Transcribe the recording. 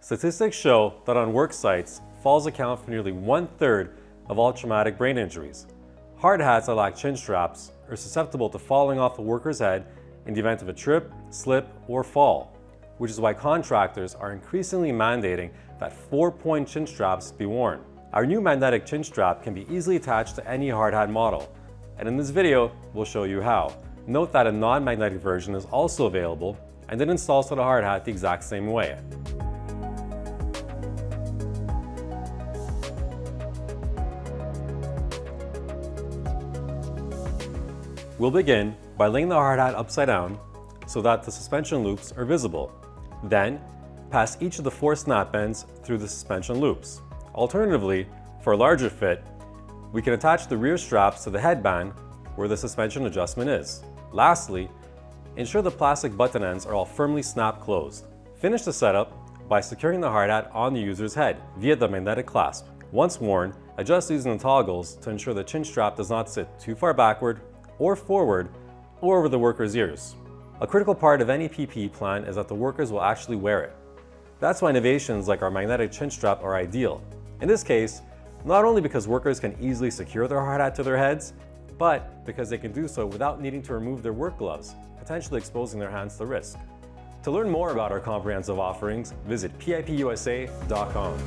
Statistics show that on work sites, falls account for nearly 1/3 of all traumatic brain injuries. Hard hats that lack chin straps are susceptible to falling off a worker's head in the event of a trip, slip, or fall, which is why contractors are increasingly mandating that 4-point chin straps be worn. Our new magnetic chin strap can be easily attached to any hard hat model, and in this video, we'll show you how. Note that a non-magnetic version is also available, and it installs to the hard hat the exact same way. We'll begin by laying the hard hat upside down so that the suspension loops are visible. Then, pass each of the 4 snap ends through the suspension loops. Alternatively, for a larger fit, we can attach the rear straps to the headband where the suspension adjustment is. Lastly, ensure the plastic button ends are all firmly snap closed. Finish the setup by securing the hard hat on the user's head via the magnetic clasp. Once worn, adjust using the toggles to ensure the chin strap does not sit too far backward or forward or over the worker's ears. A critical part of any PPE plan is that the workers will actually wear it. That's why innovations like our magnetic chin strap are ideal. In this case, not only because workers can easily secure their hard hat to their heads, but because they can do so without needing to remove their work gloves, potentially exposing their hands to risk. To learn more about our comprehensive offerings, visit pipusa.com.